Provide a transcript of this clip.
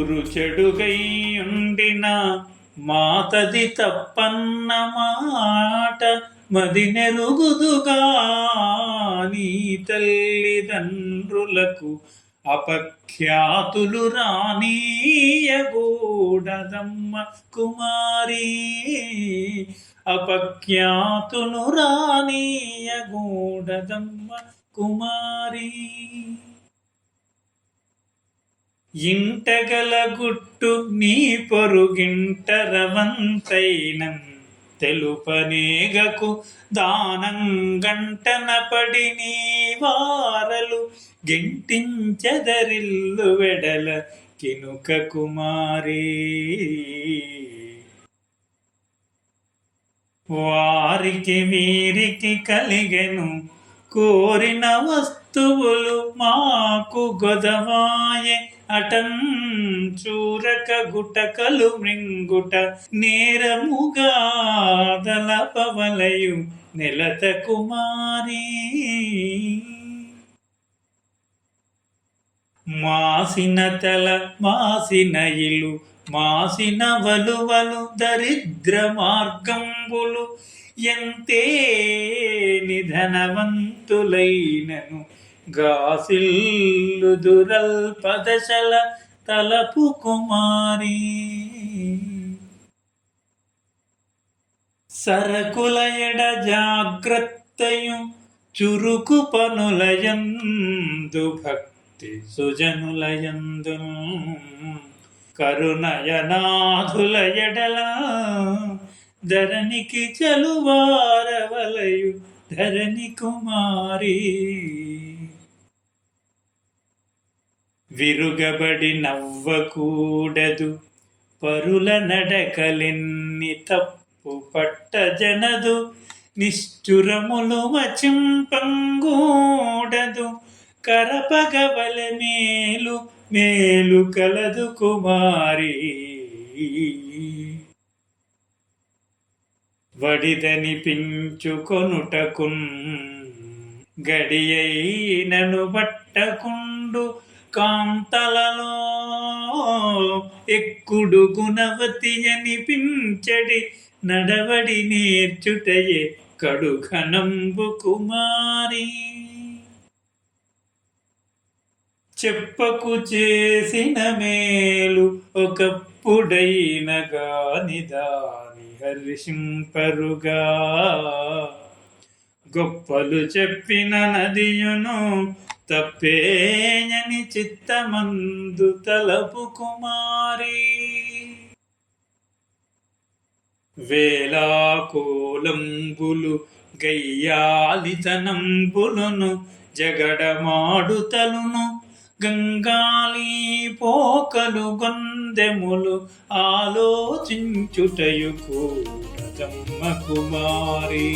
ఊరు చెడుగై ఉండిన మాతది తప్పన్న మాట మది నెరుగుదుగా నీ తల్లిదండ్రులకు అపఖ్యాతులు రానీయగూడదమ్మ కుమారి, అపఖ్యాతులు రానీయగూడదమ్మ కుమారి. ఇంటగల గుట్టు నీ పొరుగింట రవంతైనం తెలుపనేగకు దానం గంటన పడి నీ వారలు గెంటించెదరిల్లు వెడల కినుక కుమారి. వారికి వీరికి కలిగెను కోరిన వస్తువులు మాకు గొదవాయే అటం చూరక గుటకలు మృంగుట నేరముగా దళపవలయు నెలత కుమారి. మాసిన తల మాసిన ఇలు మాసిన వలువలు దరిద్ర మార్గంబులు ఎంతే నిధనవంతులైనను గాసిల్లు దురల్పదశల తలపు కుమారి. సరకుల ఎడ జాగ్రత్తయు చురుకు పనులయందు భక్తి సుజనులయందు కరుణయనాథుల ఎడల ధరణికి చలువారవలయు ధరణి కుమారి. విరుగబడి నవ్వకూడదు పరుల నడకలెన్ని తప్పు పట్టజనదు నిష్ఠురములు వచింపంగూడదు కరపగవల మేలు మేలు కలదు కుమారి. వడిదని పించుకొనుటకున్ గడియైనను బట్టకుండు కాంతలలో ఎక్కుడు గుణవతి అనిపించడి నడవడి నేర్చుటయే కడుఘనంబు కుమారి. చెప్పకు చేసిన మేలు ఒకప్పుడైన గాని దాని హర్షింపరుగా గొప్పలు చెప్పిన నదియును తప్పేయని చిత్తమందు తలపు కుమారి. వేలాకోలంబులు గయ్యాలితనంబులును జగడమాడుతలును గంగాళీ పోకలు గొందెములు ఆలోచించుటయు కూడదమ్మ కుమారి.